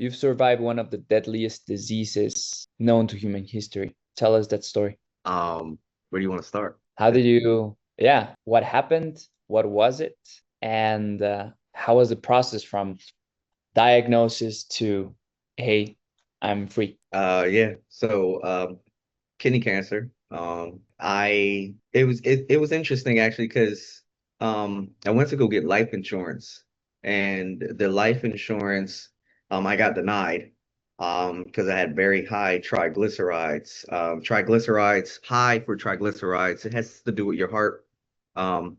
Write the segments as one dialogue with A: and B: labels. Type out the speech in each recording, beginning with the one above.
A: you've survived one of the deadliest diseases known to human history. Tell us that story.
B: Where do you want to start?
A: How did you, yeah, what happened? What was it? And how was the process from diagnosis to, hey, I'm free?
B: Yeah. So, kidney cancer. It was interesting actually because I went to go get life insurance, and the life insurance I got denied because I had very high triglycerides. Triglycerides, high for triglycerides. It has to do with your heart. Um,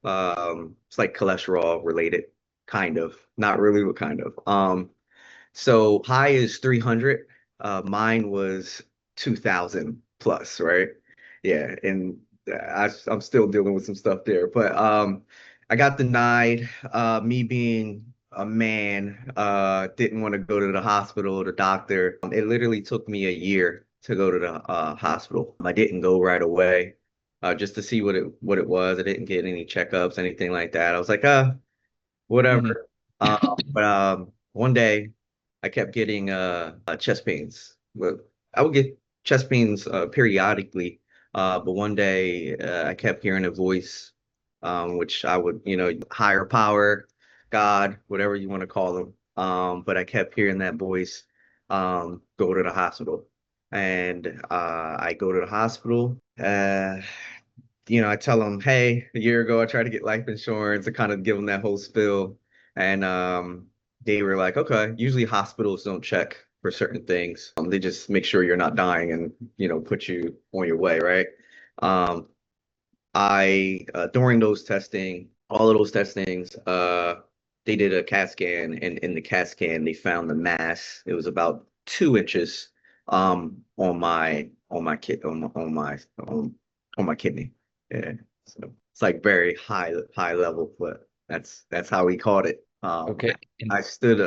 B: it's like cholesterol related, kind of. Not really, but kind of. So high is 300. Mine was 2000 plus, right? Yeah, and I'm still dealing with some stuff there. But I got denied. Me being a man, didn't want to go to the hospital, the doctor. It literally took me a year to go to the hospital. I didn't go right away, just to see what it was. I didn't get any checkups, anything like that. I was like,
A: Mhm.
B: whatever. But one day I kept getting chest pains. Well, I would get chest pains periodically, but one day I kept hearing a voice, which I would, higher power, God, whatever you want to call them. But I kept hearing that voice, go to the hospital. And I go to the hospital. I tell them, hey, a year ago I tried to get life insurance. I kind of give them that whole spill, and they were like, okay. Usually hospitals don't check for certain things. They just make sure you're not dying and put you on your way, right? Um, I during those testing, all of those testings, they did a CAT scan, and in the CAT scan they found the mass. It was about 2 inches on my kidney. Yeah. So it's like very high level, but that's how we called it.
A: Okay. And
B: I stood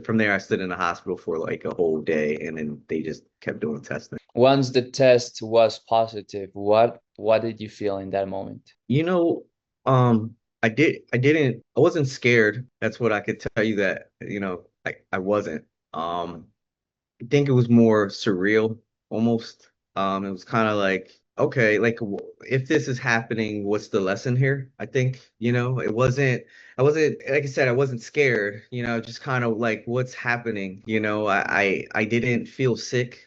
B: from there. I stood in the hospital for like a whole day, and then they just kept doing testing.
A: once the test was positive, what did you feel in that moment?
B: You know, I wasn't scared. That's what I could tell you, that, I wasn't. I think it was more surreal almost. It was kind of like, okay, like if this is happening, what's the lesson here? I think, I wasn't, like I said, I wasn't scared, just kind of like what's happening, I didn't feel sick.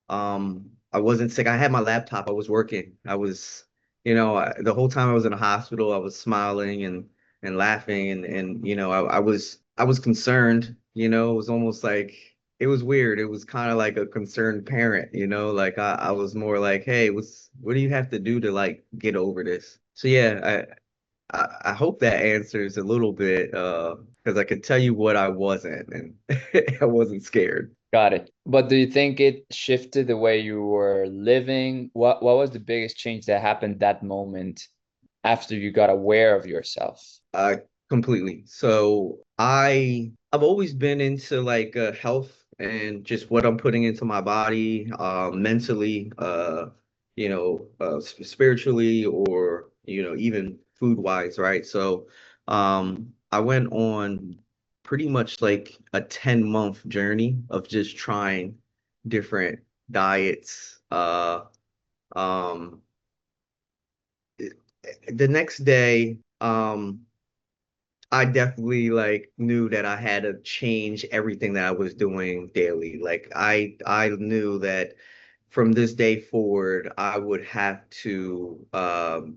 B: I wasn't sick. I had my laptop. I was working. The whole time I was in the hospital, I was smiling and laughing, and I was concerned. It was almost like it was weird. It was kind of like a concerned parent. Like I was more like, hey, what do you have to do to like get over this? So yeah, I hope that answers a little bit, because I could tell you what I wasn't, and I wasn't scared.
A: Got it. But do you think it shifted the way you were living? What was the biggest change that happened that moment after you got aware of yourself?
B: Uh, Completely. So I've always been into like health and just what I'm putting into my body, mentally, spiritually, or even food wise, right? So I went on pretty much like a 10-month journey of just trying different diets. Um, the next day, I definitely like knew that I had to change everything that I was doing daily. Like I knew that from this day forward, I would have to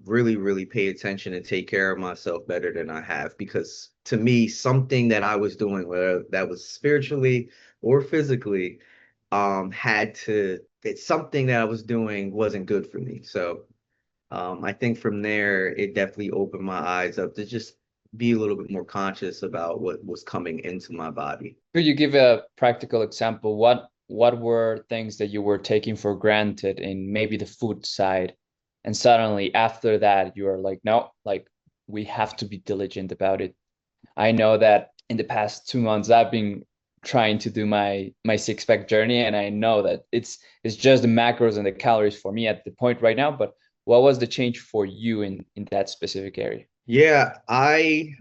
B: really, really pay attention and take care of myself better than I have. Because to me, something that I was doing, whether that was spiritually or physically, it's something that I was doing wasn't good for me. So I think from there, it definitely opened my eyes up to just be a little bit more conscious about what was coming into my body.
A: Could you give a practical example? What were things that you were taking for granted in maybe the food side, and suddenly after that you are like, no, like we have to be diligent about it. I know that in the past 2 months I've been trying to do my six pack journey, and I know that it's just the macros and the calories for me at the point right now. But what was the change for you in that specific area?
B: Yeah, I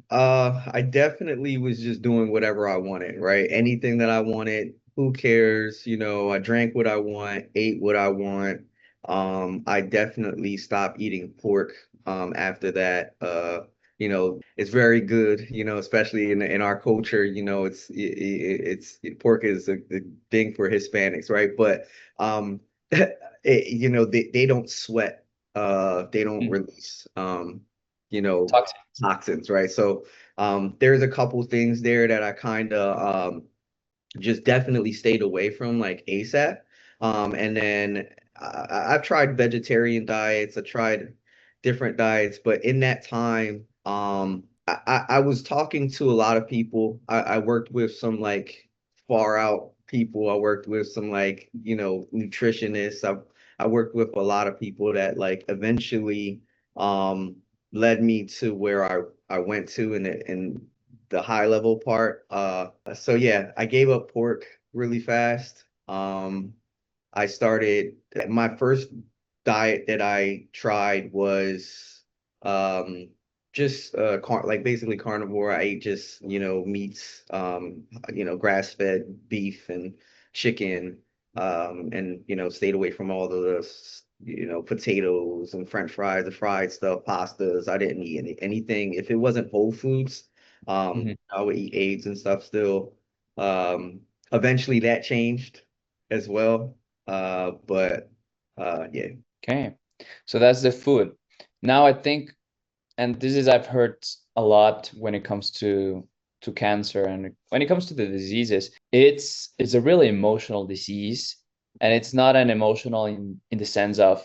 B: definitely was just doing whatever I wanted, right? Anything that I wanted, who cares? I drank what I want, ate what I want. I definitely stopped eating pork after that. It's very good, especially in our culture, pork is a thing for Hispanics, right? But they don't sweat, they don't
A: Mm.
B: release you know,
A: Toxic.
B: toxins, right? So there's a couple things there that I kind of just definitely stayed away from like ASAP. And then I've tried vegetarian diets, I tried different diets, but in that time, I was talking to a lot of people. I worked with some like far out people. I worked with some like, nutritionists. I worked with a lot of people that like eventually led me to where I went to in the high level part. So yeah, I gave up pork really fast. I started my first diet that I tried was um just like basically carnivore. I ate just, meats, grass-fed beef and chicken, and stayed away from all of the potatoes and French fries, the fried stuff, pastas. I didn't eat anything. If it wasn't Whole Foods,
A: Mhm.
B: I would eat eggs and stuff still. Um, Eventually that changed as well. But yeah.
A: Okay. So that's the food. Now I think, and this is I've heard a lot when it comes to cancer and when it comes to the diseases, it's a really emotional disease, and it's not an emotional in the sense of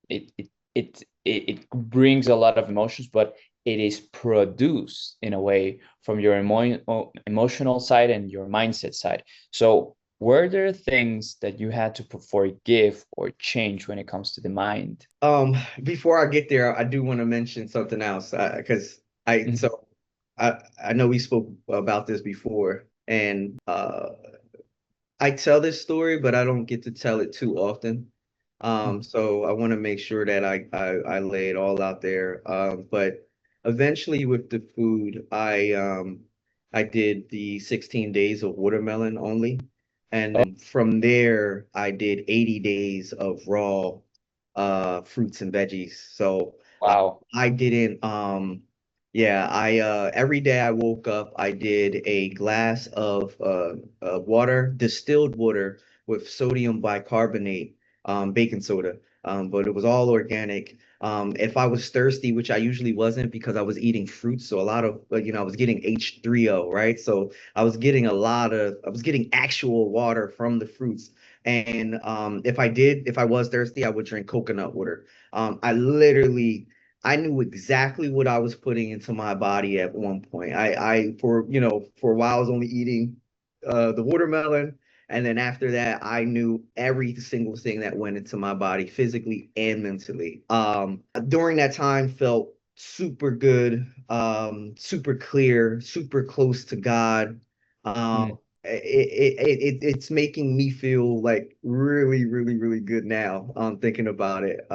A: it brings a lot of emotions, but it is produced in a way from your emotional side and your mindset side. So were there things that you had to forgive or change when it comes to the mind?
B: Before I get there, I do want to mention something else because
A: Mhm.
B: I know we spoke about this before, and I tell this story, but I don't get to tell it too often. So I want to make sure that I lay it all out there. But eventually with the food, I did the 16 days of watermelon only. And
A: Oh,
B: then from there, I did 80 days of raw fruits and veggies. So
A: wow.
B: I didn't yeah, I every day I woke up, I did a glass of water, distilled water with sodium bicarbonate, baking soda. But it was all organic. If I was thirsty, which I usually wasn't because I was eating fruits, so a lot of I was getting H3O, right? So I was getting actual water from the fruits. And if I was thirsty, I would drink coconut water. I knew exactly what I was putting into my body at one point. For a while I was only eating the watermelon, and then after that I knew every single thing that went into my body physically and mentally. During that time felt super good, super clear, super close to God.
A: Mm.
B: It's making me feel like really, really, really good now. Thinking about it.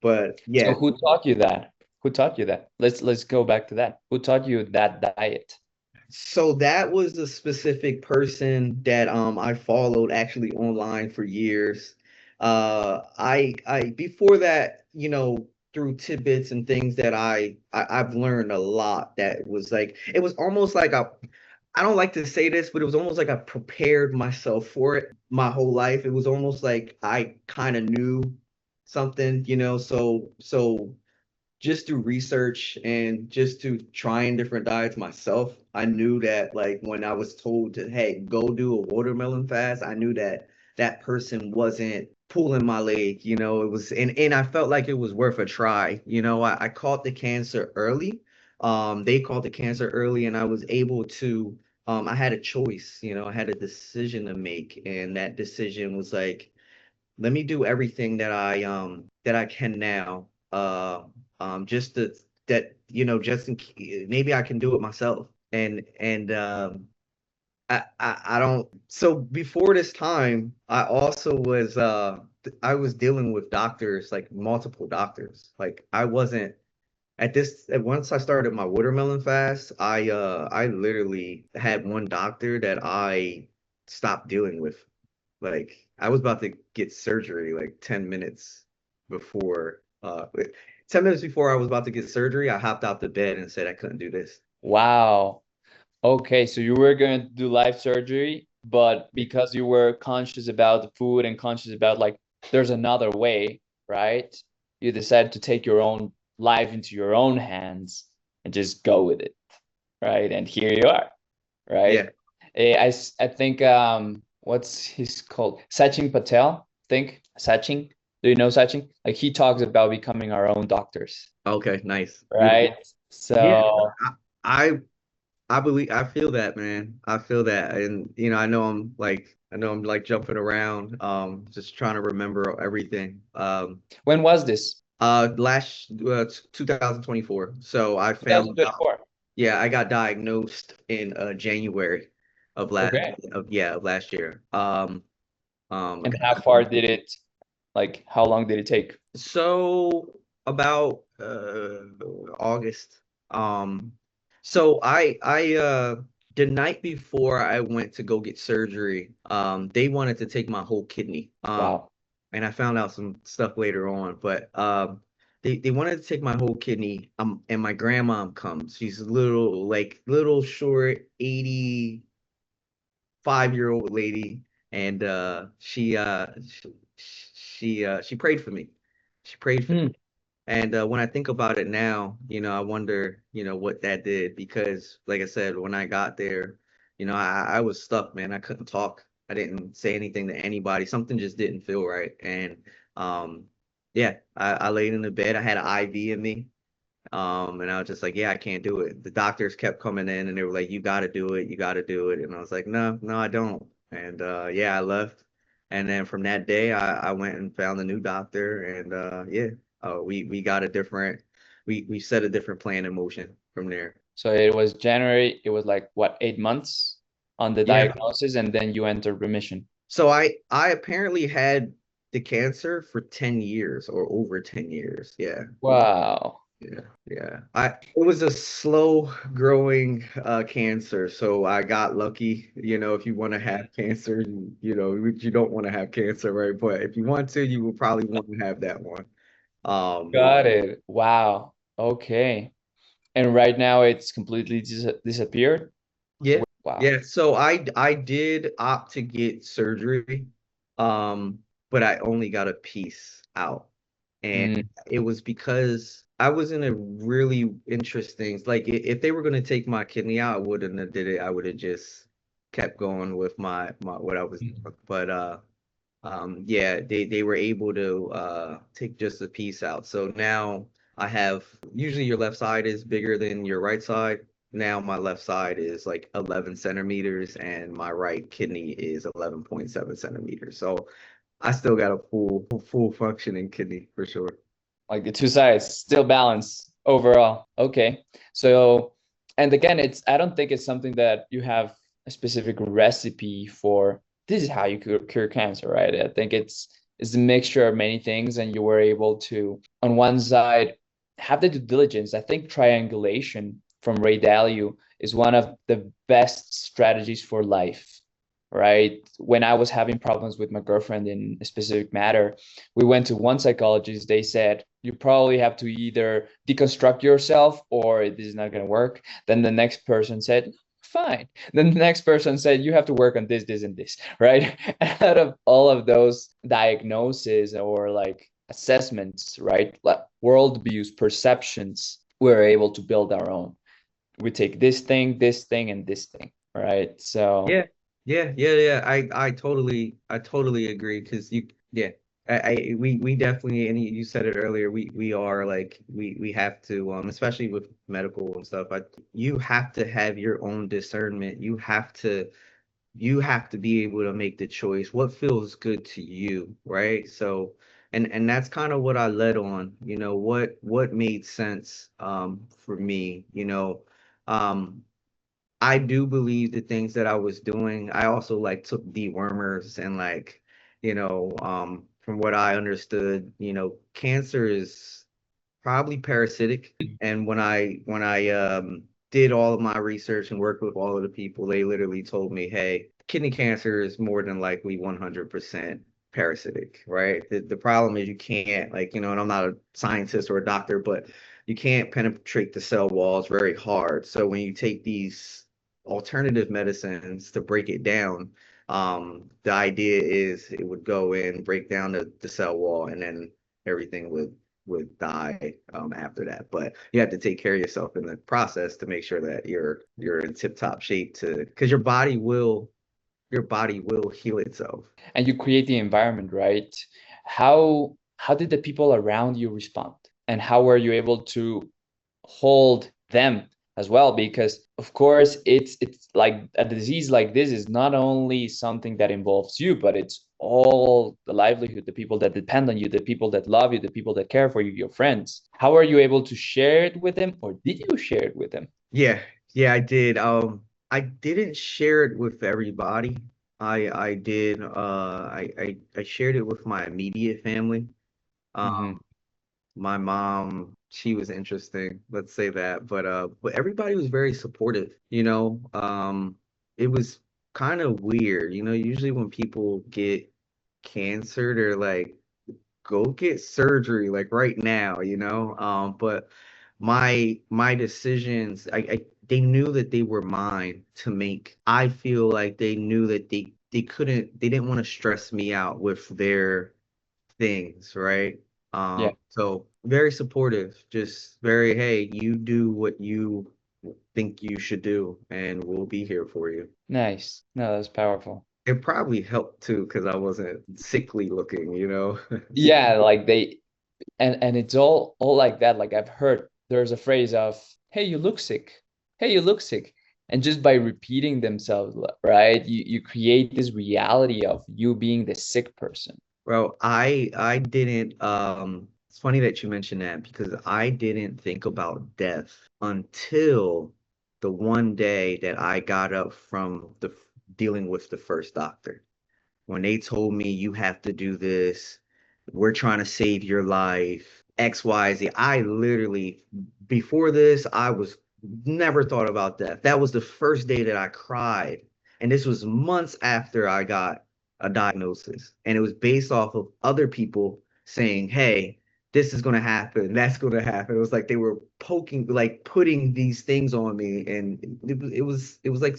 B: But
A: So
B: yeah,
A: who taught you that? Who taught you that? Let's go back to that. Who taught you that diet?
B: so that was a specific person that I followed actually online for years. I before that, through tidbits and things that I've learned a lot that was like it was almost like I don't like to say this, but it was almost like I prepared myself for it my whole life. It was almost like I kind of knew something, so just through research and just to trying different diets myself, I knew that like when I was told to, hey, go do a watermelon fast, I knew that that person wasn't pulling my leg, it was, and I felt like it was worth a try. I caught the cancer early. They caught the cancer early and I was able to, I had a choice, I had a decision to make. And that decision was like, let me do everything that I can now. Just to that just maybe I can do it myself. And I don't. So before this time, I also was I was dealing with doctors, like multiple doctors. Like I wasn't once I started my watermelon fast, I literally had one doctor that I stopped dealing with. Like I was about to get surgery like 10 minutes before 10 minutes before I was about to get surgery, I hopped out the bed and said I couldn't do this.
A: Wow. Okay, so you were going to do life surgery, but because you were conscious about the food and conscious about like there's another way, right? You decided to take your own life into your own hands and just go with it, right? And here you are, right?
B: Yeah.
A: I think what's his called? Sachin Patel, I think Sachin. Do you know Sachin? Like he talks about becoming our own doctors,
B: Okay, nice.
A: right?
B: Yeah.
A: So
B: I I feel that, man. I feel that. And I know I'm like jumping around, just trying to remember everything.
A: when was this?
B: Last 2024. So I found out,
A: 2024.
B: yeah, I got diagnosed in January of
A: Okay.
B: last year.
A: And how far did it, like, how long did it take?
B: So about August. Um, so the night before I went to go get surgery, they wanted to take my whole kidney.
A: Wow.
B: And I found out some stuff later on, but they wanted to take my whole kidney. And my grandmom comes. She's a little short, 85-year-old lady, and she prayed for me. She prayed for me.
A: Hmm.
B: And when I think about it now, I wonder, what that did because, like I said, when I got there, I was stuck, man. I couldn't talk. I didn't say anything to anybody. Something just didn't feel right. And yeah, I laid in the bed. I had an IV in me. And I was just like, yeah, I can't do it. The doctors kept coming in and they were like, you got to do it. You got to do it. And I was like, no, no, I don't. And yeah, I left. And then from that day, I went and found a new doctor. And yeah, we got we set a different plan in motion from there.
A: So it was January, it was like what, 8 months on the
B: Yeah.
A: diagnosis, and then you entered remission.
B: So I apparently had the cancer for 10 years or over 10 years. Yeah.
A: Wow.
B: Yeah, yeah. It was a slow growing cancer, so I got lucky. If you want to have cancer, you don't want to have cancer, right? But if you want to, you will probably want to have that one.
A: Got it. Wow. Okay. And right now it's completely disappeared?
B: Yeah,
A: Wow.
B: yeah. So I did opt to get surgery, but I only got a piece out. And
A: Mm,
B: it was because I was in a really interesting, like if they were going to take my kidney out, I wouldn't have did it. I would have just kept going with my what I was doing. But yeah, they were able to take just a piece out. So now I have usually your left side is bigger than your right side. Now my left side is like 11 centimeters and my right kidney is 11.7 centimeters. So I still got a full functioning kidney for sure.
A: like the two sides still balance overall. Okay. So, and again, I don't think it's something that you have a specific recipe for. This is how you cure cancer, right? I think it's a mixture of many things, and you were able to, on one side, have the due diligence. I think triangulation from Ray Dalio is one of the best strategies for life, right? When I was having problems with my girlfriend in a specific matter, we went to one psychologist. They said, you probably have to either deconstruct yourself or this is not going to work. Then the next person said, fine. Then the next person said, you have to work on this, this, and this, right? Out of all of those diagnoses or like assessments, right? Like worldviews, perceptions, we're able to build our own. We take this thing, and this thing, right? So,
B: Yeah, yeah. I totally agree because yeah, we definitely, and you said it earlier, we are like, we have to, especially with medical and stuff, you have to have your own discernment. You have to be able to make the choice. What feels good to you, right? So, and that's kind of what I led on, what made sense, for me, um. I do believe the things that I was doing. I also like took dewormers and from what I understood, cancer is Probably parasitic. And when I did all of my research and worked with all of the people, they literally told me, hey, kidney cancer is more than likely 100% parasitic, right? The problem is you can't, like, and I'm not a scientist or a doctor, but you can't penetrate the cell walls very hard. So when you take these alternative medicines to break it down, the idea is it would go in, break down the cell wall, and then everything would die after that. But you have to take care of yourself in the process to make sure that you're in tip-top shape to because your body will heal itself.
A: And you create the environment, right? How did the people around you respond? And how were you able to hold them as well? Because of course it's like a disease like this is not only something that involves you, but it's all the livelihood, the people that depend on you, the people that love you, the people that care for you, your friends. How are you able to share it with them, or did you share it with them?
B: Yeah, yeah, I did. I didn't share it with everybody. I did. I shared it with my immediate family.
A: Hmm.
B: My mom, she was interesting, let's say that. But everybody was very supportive, It was kind of weird, usually when people get cancer, they're like, go get surgery like right now. But my decisions, they knew that they were mine to make. I feel like they knew that they didn't want to stress me out with their things, right?
A: Yeah,
B: So very supportive, just very, hey, you do what you think you should do, and we'll be here for you.
A: nice. No, that's powerful.
B: It probably helped too, because I wasn't sickly looking.
A: Yeah, like they and it's all like that. Like I've heard there's a phrase of, hey, you look sick. Hey, you look sick. And just by repeating themselves, right, you create this reality of you being the sick person.
B: Well, I didn't it's funny that you mentioned that because I didn't think about death until the one day that I got up from the dealing with the first doctor. When they told me you have to do this, we're trying to save your life, X, Y, Z. I literally, before this, I was never thought about death. That was the first day that I cried. And this was months after I got a diagnosis. And it was based off of other people saying, hey, this is going to happen. That's going to happen. It was like they were poking, like putting these things on me. And it was like,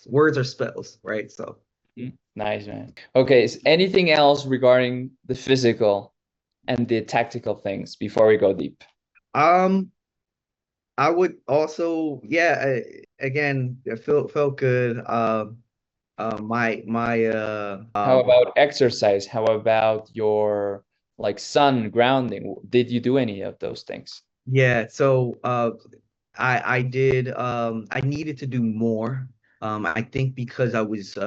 B: words are spells, right? So.
A: Mm. Nice, man. Okay, is anything else regarding the physical and the tactical things before we go deep?
B: Um, I would also, yeah, again, it felt good. My
A: How about exercise? How about your like sun grounding? Did you do any of those things?
B: yeah, so I did I needed to do more. I think because I was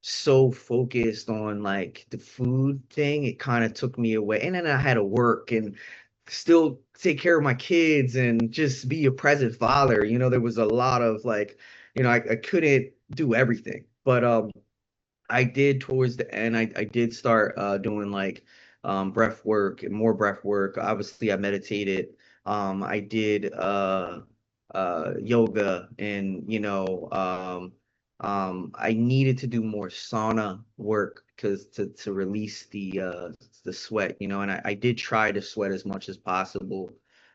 B: so focused on like the food thing, it kind of took me away. And then I had to work and still take care of my kids and just be a present father. There was a lot of like, I couldn't do everything. But I did towards the end, I did start doing like breath work and more breath work. Obviously, I meditated. I did yoga and I needed to do more sauna work because to release the sweat, and I did try to sweat as much as possible.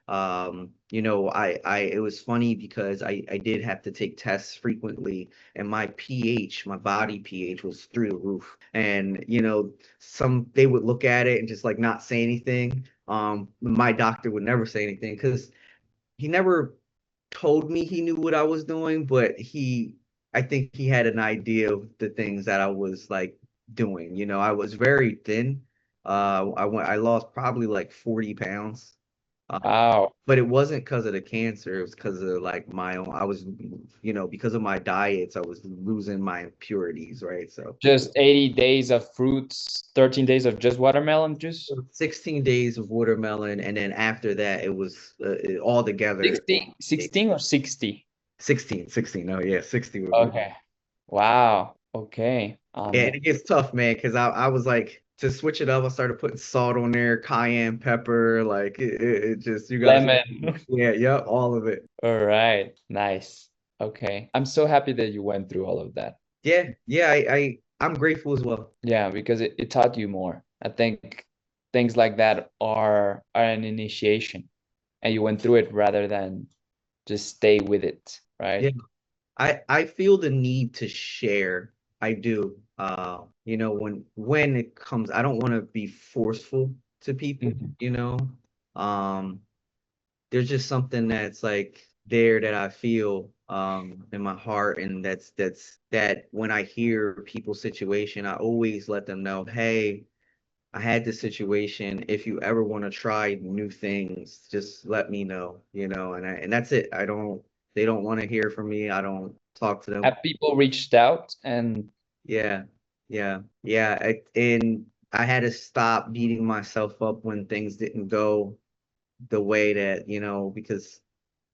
B: I it was funny because I did have to take tests frequently and my pH, my body pH was through the roof. And some they would look at it and just like not say anything. My doctor would never say anything because he never told me he knew what I was doing, but I think he had an idea of the things that I was like doing. I was very thin. I lost probably like 40 pounds.
A: Wow.
B: But it wasn't because of the cancer. It was because of like my own. I was, because of my diets, I was losing my impurities, right? So
A: Just 80 days of fruits, 13 days of just watermelon juice?
B: 16 days of watermelon, and then after that, it was all together
A: 16, 16 or 60?
B: 16. Oh yeah, 60 would be.
A: Okay. Wow. Okay.
B: Yeah, and it gets tough, man, because I was like, to switch it up, I started putting salt on there, cayenne pepper, like it just you gotta,
A: Lemon.
B: yeah, yeah, all of it.
A: All right. Nice. Okay. I'm so happy that you went through all of that.
B: Yeah, yeah, I'm grateful as well.
A: Yeah, because it taught you more. I think things like that are an initiation and you went through it rather than just stay with it,
B: Yeah,
A: right?
B: I feel the need to share. I do. When it comes, I don't want to be forceful to people,
A: Mhm.
B: you know. Um, there's just something that's like there that I feel in my heart, and that when I hear people's situation, I always let them know, hey, I had this situation. If you ever want to try new things, just let me know, and that's it. They don't want to hear from me. I don't talk to them.
A: Have people reached out and
B: Yeah, yeah. And I had to stop beating myself up when things didn't go the way that, because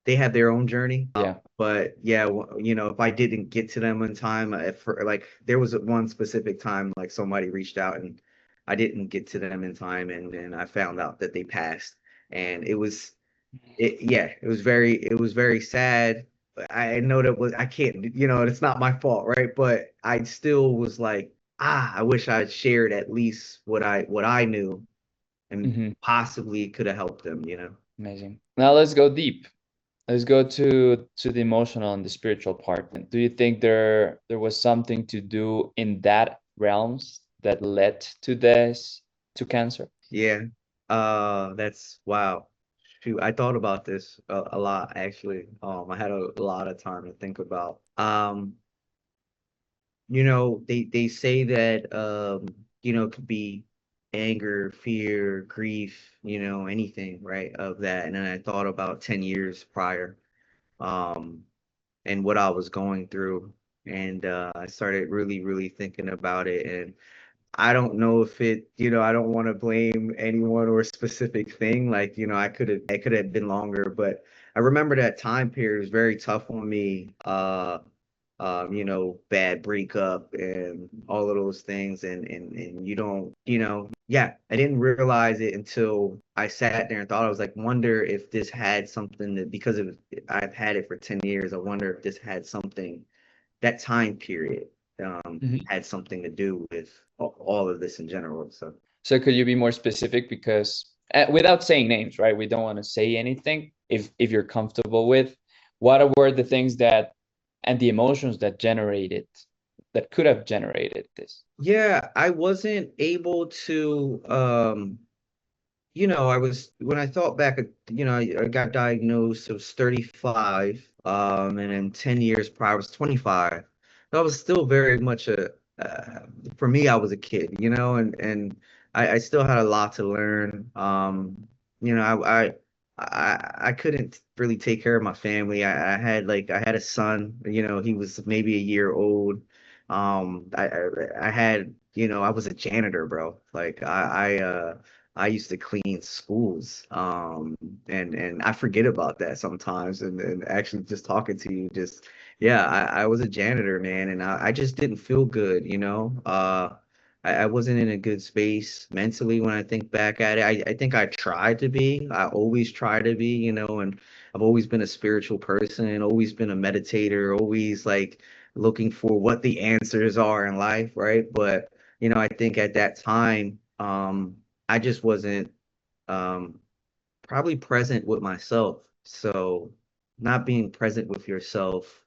B: they have their own journey.
A: yeah.
B: But yeah, if I didn't get to them in time, if like there was one specific time like somebody reached out and I didn't get to them in time, and then I found out that they passed, and it was very sad. I know that was I can't, it's not my fault, right? But I still was like, I wish I had shared at least what I knew and
A: Hmm.
B: possibly could have helped them.
A: Amazing. Now let's go deep. Let's go to the emotional and the spiritual part. Do you think there was something to do in that realms that led to this to cancer?
B: Yeah. That's wow. Shoot, I thought about this a lot actually. I had a lot of time to think about. They say that it could be anger, fear, grief, anything, right, of that. And then I thought about 10 years prior, um, and what I was going through. And I started really, really thinking about it. And I don't know if I don't want to blame anyone or a specific thing. Like, I could have been longer, but I remember that time period was very tough on me. Bad breakup and all of those things. And you don't, yeah, I didn't realize it until I sat there and thought, I was like, wonder if this had something that, because I've had it for 10 years, I wonder if this had something, that time period
A: Mhm.
B: had something to do with all of this in general. So
A: So could you be more specific? Because without saying names, right? We don't want to say anything if you're comfortable with. What were the things that and the emotions that generated that could have generated this?
B: yeah, I wasn't able to I was when I thought back, I got diagnosed, I was 35, and then 10 years prior I was 25. I was still very much for me, I was a kid, and I still had a lot to learn. You know, I couldn't really take care of my family. I had a son, he was maybe a year old. I had, I was a janitor, bro. Like I used to clean schools. And I forget about that sometimes. And actually just talking to you, just, yeah, I was a janitor, man. And I just didn't feel good, I wasn't in a good space mentally when I think back at it. I think I tried to be. I always try to be, and I've always been a spiritual person, always been a meditator, always like looking for what the answers are in life, right? But, I think at that time, I just wasn't um, probably present with myself. So not being present with yourself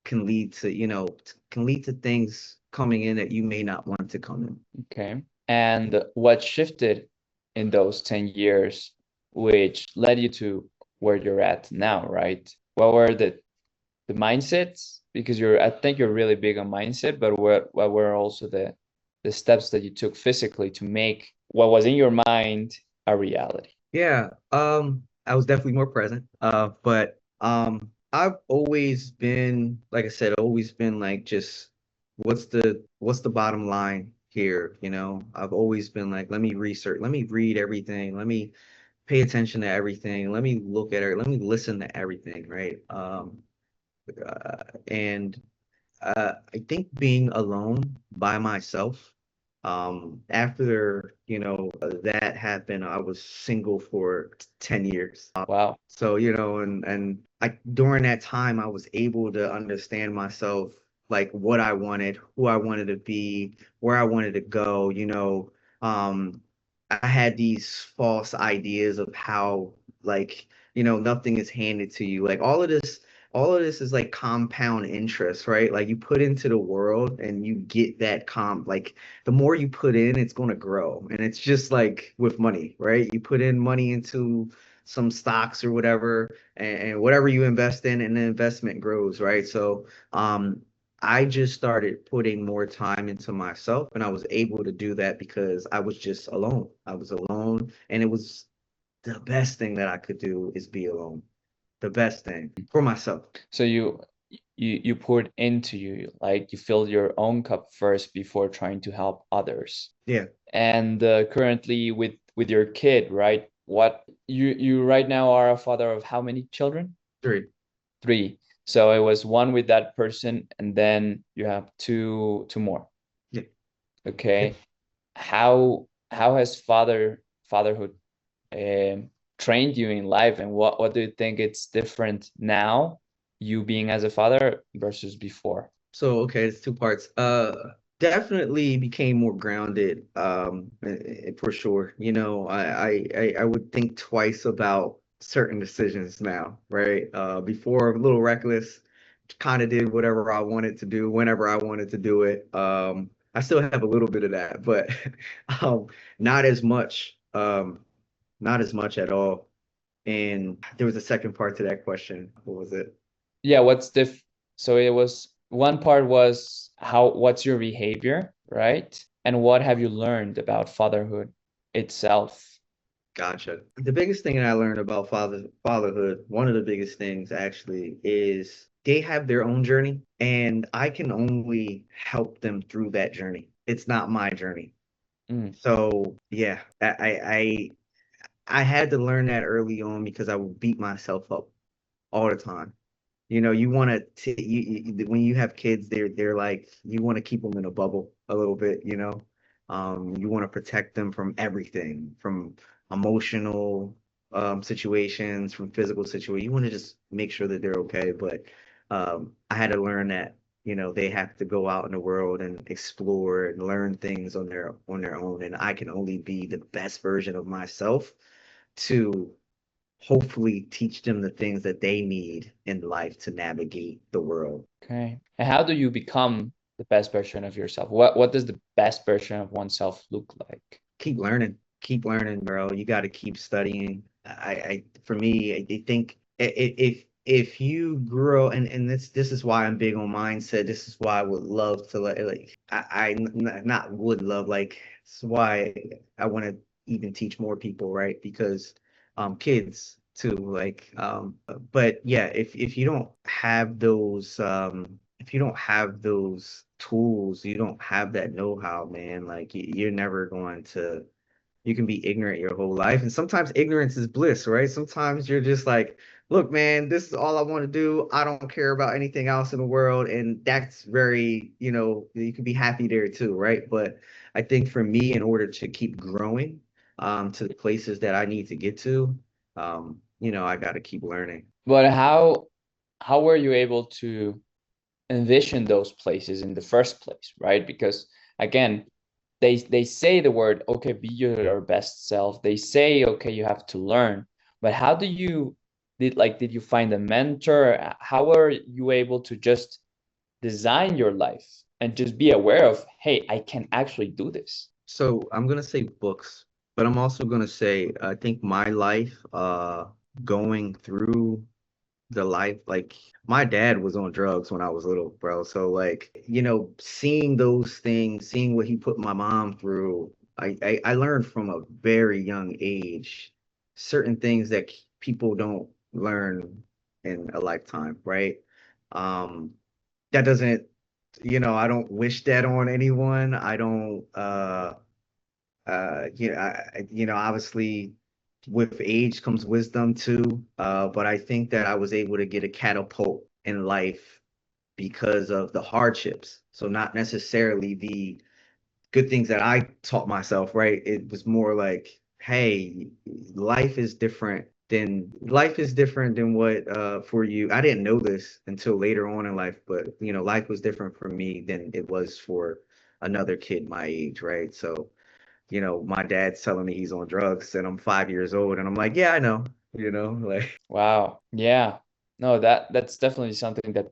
B: can lead to, can lead to things coming in that you may not want to come in.
A: Okay. And what shifted in those 10 years, which led you to where you're at now, right? What were the mindsets? Because I think you're really big on mindset, but what were also the steps that you took physically to make what was in your mind a reality?
B: Yeah, I was definitely more present. But I've always been, like I said, always been like just what's the bottom line here, I've always been like, let me research, let me read everything, let me pay attention to everything, let me look at it, let me listen to everything, right? And I think being alone by myself After, that happened, I was single for 10 years.
A: Wow.
B: So, and I during that time I was able to understand myself, like what I wanted, who I wanted to be, where I wanted to go. I had these false ideas of how, like, nothing is handed to you. Like all of this is like compound interest, right? Like you put into the world and you get that like the more you put in, it's going to grow. And it's just like with money, right? You put in money into some stocks or whatever, and whatever you invest in, and the investment grows, right? So, I just started putting more time into myself, and I was able to do that because I was just alone. I was alone, and it was the best thing that I could do is be alone. The best thing for myself.
A: So you poured into you, like you filled your own cup first before trying to help others.
B: Yeah,
A: And currently with your kid, right? What you right now are a father of how many children?
B: three.
A: Three. So it was one with that person, and then you have two more.
B: Yeah.
A: Okay. How has fatherhood trained you in life, and what do you think it's different now, you being as a father versus before?
B: So, okay, it's two parts. Definitely became more grounded, for sure. I would think twice about certain decisions now, right? Before, a little reckless, kind of did whatever I wanted to do whenever I wanted to do it. I still have a little bit of that, but um, not as much, not as much at all. And there was a second part to that question. What was it?
A: Yeah, so it was one part was what's your behavior, right? And what have you learned about fatherhood itself?
B: Gotcha. The biggest thing that I learned about fatherhood, one of the biggest things actually, is they have their own journey, and I can only help them through that journey. It's not my journey.
A: Mm,
B: So yeah, I had to learn that early on because I would beat myself up all the time. You want to when you have kids, they're like you want to keep them in a bubble a little bit, you want to protect them from everything, from emotional situations, from physical situations. You want to just make sure that they're okay. But I had to learn that, they have to go out in the world and explore and learn things on their own, and I can only be the best version of myself to hopefully teach them the things that they need in life to navigate the world.
A: okay. And how do you become the best version of yourself? What does the best version of oneself look like?
B: Keep learning, bro. You got to keep studying. For me, I think if you grow, and this is why I'm big on mindset. This is why I would love to not would love, like, it's why I want to even teach more people, right? Because kids too, like, but yeah, if you don't have those if you don't have those tools, you don't have that know-how, man, like you're never going to, you can be ignorant your whole life. And sometimes ignorance is bliss, right? Sometimes you're just like, look, man, this is all I want to do. I don't care about anything else in the world. And that's very, you can be happy there too, right? But I think for me, in order to keep growing to the places that I need to get to, I got to keep learning.
A: But how were you able to envision those places in the first place, right? Because again, they say the word, okay, be your best self. They say, okay, you have to learn. But how do you did you find a mentor? How are you able to just design your life and just be aware of, hey, I can actually do this?
B: So I'm gonna say books, but I'm also gonna say I think my life, going through the life, like my dad was on drugs when I was little, bro. So like, seeing those things, seeing what he put my mom through, I learned from a very young age certain things that people don't learn in a lifetime, right? Um, that doesn't, I don't wish that on anyone. I don't obviously with age comes wisdom too. But I think that I was able to get a catapult in life because of the hardships. So not necessarily good things that I taught myself, right? It was more like, hey, life is different than what for you. I didn't know this until later on in life, but life was different for me than it was for another kid my age, right? So, my dad's telling me he's on drugs and I'm 5 years old and I'm like, yeah, I know, like
A: Wow. Yeah. No, that's definitely something that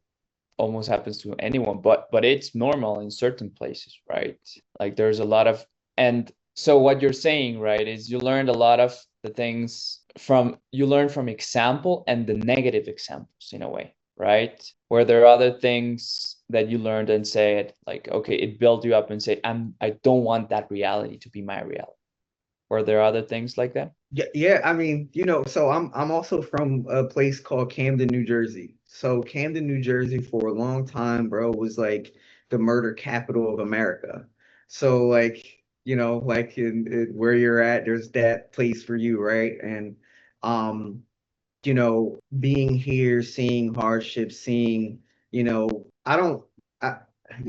A: almost happens to anyone, but it's normal in certain places, right? Like there's a lot of, and so what you're saying, right, is you learned a lot of the things from, you learn from example and the negative examples in a way, right? Where there are other things that you learned and said like, okay, it built you up and say, I don't want that reality to be my reality. Were there other things like that?
B: yeah, yeah. I mean, so I'm also from a place called Camden, New Jersey. So Camden, New Jersey, for a long time, bro, was like the murder capital of America. So like, like in where you're at, there's that place for you, right? And um, being here, seeing hardships, seeing, I don't, I,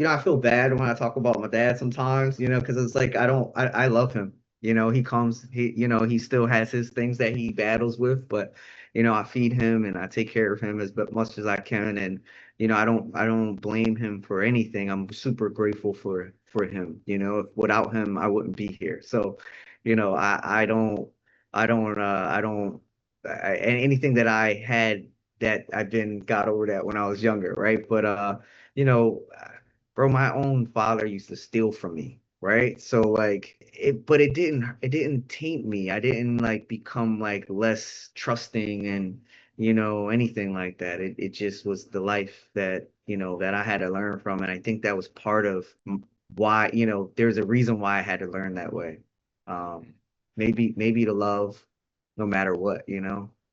B: I feel bad when I talk about my dad sometimes, because it's like I love him. He still has his things that he battles with, but I feed him and I take care of him as much as I can, and I don't blame him for anything. I'm super grateful for him. Without him, I wouldn't be here. So, I don't and anything that I had that I've been got over that when I was younger, right? But you know, bro, my own father used to steal from me, right? So like but it didn't taint me. I didn't like become like less trusting and anything like that. It just was the life that that I had to learn from, and I think that was part of why there's a reason why I had to learn that way. Um, maybe to love no matter what,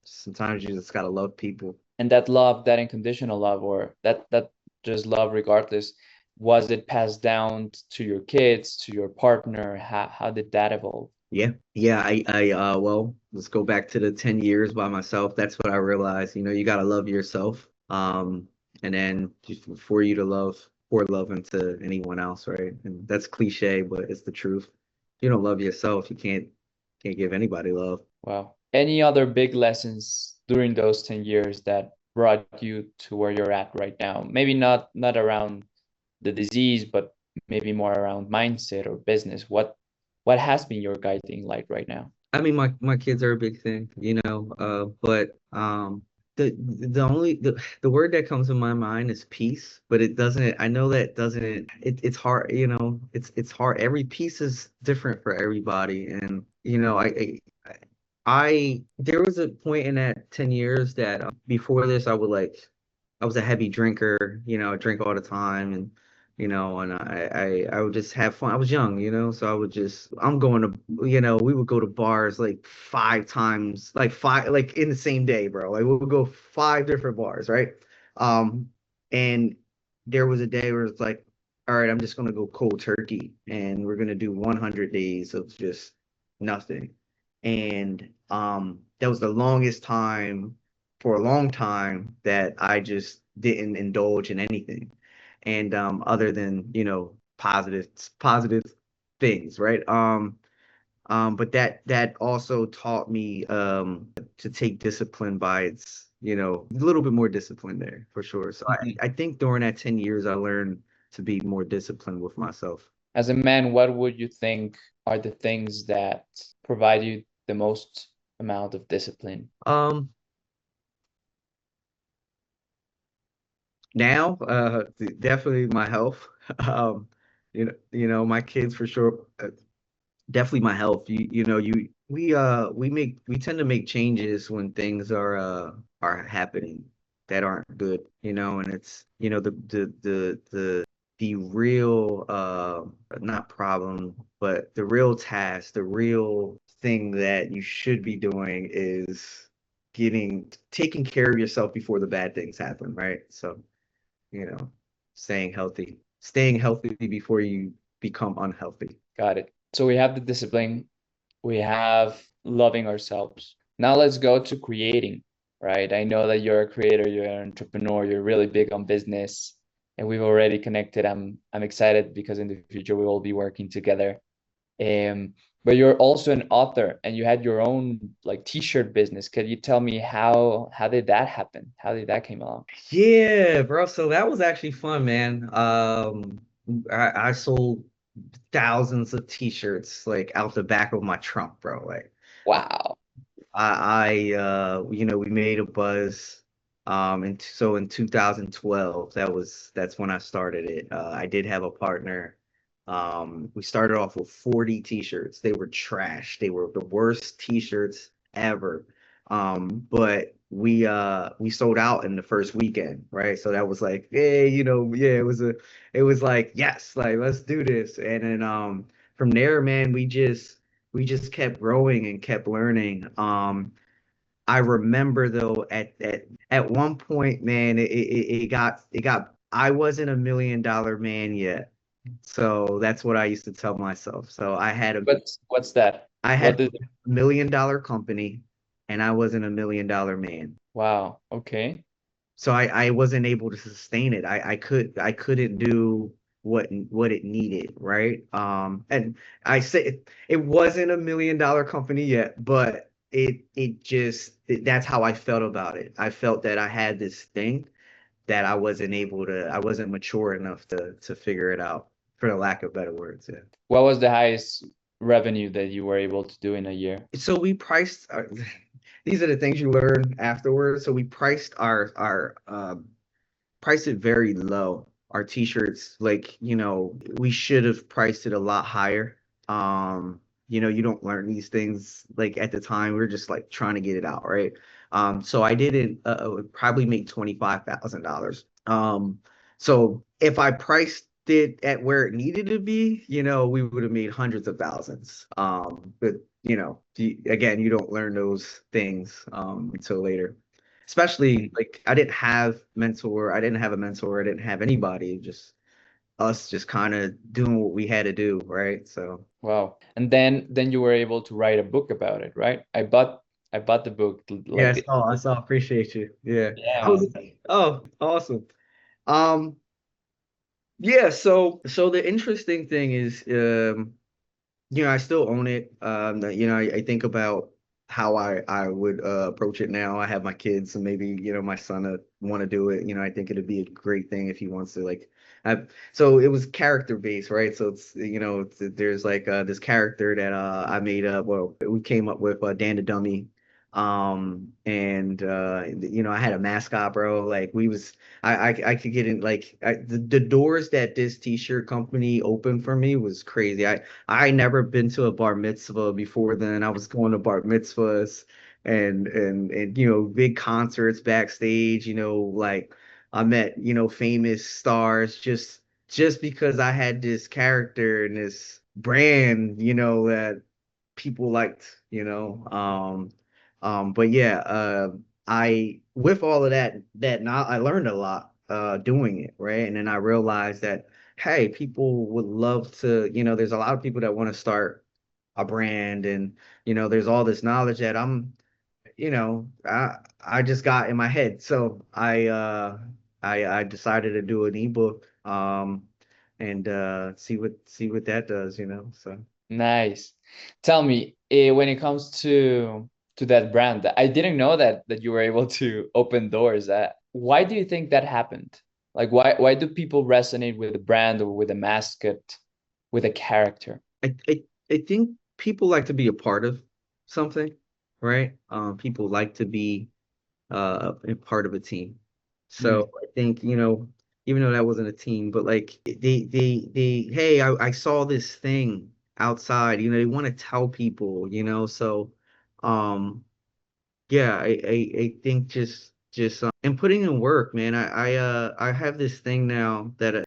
B: Sometimes you just gotta love people.
A: And that love, that unconditional love, or that just love regardless, was it passed down to your kids, to your partner? How did that evolve?
B: Yeah. Yeah, well, let's go back to the 10 years by myself. That's what I realized. You gotta love yourself. And then just for you to pour love into anyone else, right? And that's cliche, but it's the truth. If you don't love yourself, you can't give anybody love.
A: Wow. Any other big lessons during those 10 years that brought you to where you're at right now? Maybe not around the disease, but maybe more around mindset or business. What has been your guiding light right now?
B: I mean, my kids are a big thing, but the word that comes to my mind is peace, but it doesn't. I know that doesn't. It's hard, It's hard. Every piece is different for everybody, and there was a point in that 10 years that before this I was a heavy drinker, I drink all the time, and and I would just have fun. I was young, so I'm going to, we would go to bars like 5 times, like five, like in the same day, bro. Like we would go 5 different bars, right? Um, and there was a day where it's like, all right, I'm just gonna go cold turkey, and we're gonna do 100 days of just nothing. And that was the longest time for a long time that I just didn't indulge in anything. And other than, positive things, right? But that also taught me to take discipline by its, a little bit more discipline there for sure. So I think during that 10 years I learned to be more disciplined with myself.
A: As a man, what would you think are the things that provide you the most amount of discipline?
B: Um, Now, definitely my health. Um, my kids for sure. Definitely my health. We tend to make changes when things are happening that aren't good, and it's the real not problem, but the real task, the real thing that you should be doing is taking care of yourself before the bad things happen, right? So, you know, staying healthy before you become unhealthy.
A: Got it. So we have the discipline, we have loving ourselves. Now let's go to creating, right? I know that you're a creator, you're an entrepreneur, you're really big on business. and we've already connected. I'm excited because in the future we will be working together. But you're also an author and you had your own like t-shirt business. Could you tell me how did that happen? How did that came along?
B: Yeah, bro. So that was actually fun, man. I sold thousands of t-shirts like out the back of my trunk, bro. Like
A: Wow.
B: we made a buzz. And so in 2012, that's when I started it. I did have a partner. We started off with 40 t-shirts. They were trash. They were the worst t-shirts ever. But we sold out in the first weekend, right? So that was like, hey, yeah, it was like, yes, like let's do this. And then from there, man, we just kept growing and kept learning. I remember though at one point, man, it got I wasn't $1 million man yet. So that's what I used to tell myself. So
A: What's that?
B: I
A: What
B: had
A: is
B: $1 million company and I wasn't $1 million man.
A: Wow. Okay.
B: So I wasn't able to sustain it. I couldn't do what it needed, right? And I say it wasn't $1 million company yet, but that's how I felt about it. I felt that I had this thing that I wasn't mature enough to figure it out, for the lack of better words. Yeah.
A: What was the highest revenue that you were able to do in a year?
B: So we priced these are the things you learn afterwards. So we priced our priced it very low. Our t-shirts, like, we should have priced it a lot higher. You don't learn these things like at the time. We are just like trying to get it out, right? So I didn't probably make $25,000. So if I priced it at where it needed to be, we would have made hundreds of thousands. But again, you don't learn those things until later. Especially like I didn't have a mentor, I didn't have anybody, just us just kind of doing what we had to do, right? So
A: Wow. And then you were able to write a book about it, right? I bought the book
B: yeah,
A: like the
B: I saw, appreciate you. Yeah.
A: yeah,
B: I was
A: man.
B: oh, awesome. Um, yeah, so the interesting thing is I still own it. I think about how I would approach it now. I have my kids, and maybe my son want to do it. I think it'd be a great thing if he wants to. Like, so it was character based, right? So there's like this character that I made up. Well, we came up with Dan the Dummy. And I had a mascot, bro. Like I could get in like the doors that this t-shirt company opened for me was crazy. I never been to a bar mitzvah before then. I was going to bar mitzvahs and big concerts backstage, like I met, famous stars just because I had this character and this brand, that people liked, but yeah, I with all of that now I learned a lot doing it, right? And then I realized that hey, people would love to, there's a lot of people that want to start a brand and there's all this knowledge that I just got in my head. So I decided to do an ebook and see what that does, so
A: Nice. Tell me, when it comes to that brand, I didn't know that you were able to open doors. Why do you think that happened? Like why do people resonate with the brand or with a mascot, with a character?
B: I think people like to be a part of something, right? People like to be a part of a team.
A: Mm.
B: So I think, even though that wasn't a team, but like hey, I saw this thing outside, they want to tell people, so um yeah, I think just and putting in work, man. I have this thing now that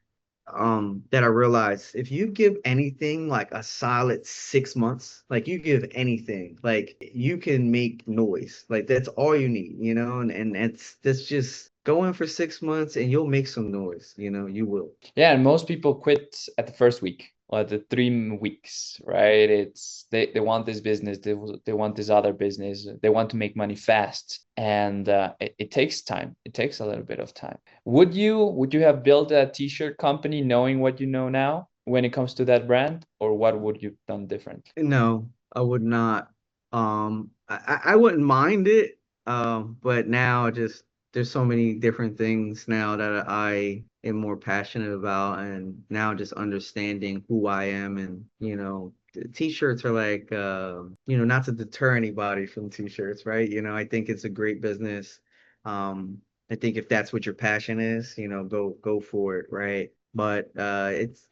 B: I realized if you give anything like a solid 6 months, like you give anything, like you can make noise. Like that's all you need, and that's just go in for 6 months and you'll make some noise, you will.
A: Yeah, and most people quit at the first week or the 3 weeks, right? It's they want this business, they want this other business, they want to make money fast, and it takes time. It takes a little bit of time. Would you have built a t-shirt company knowing what you know now when it comes to that brand, or what would you have done different?
B: No, I would not. I wouldn't mind it. But now just there's so many different things now that I am more passionate about, and now just understanding who I am, and t-shirts are like, not to deter anybody from t-shirts, right? I think it's a great business. I think if that's what your passion is, go for it, right? But it's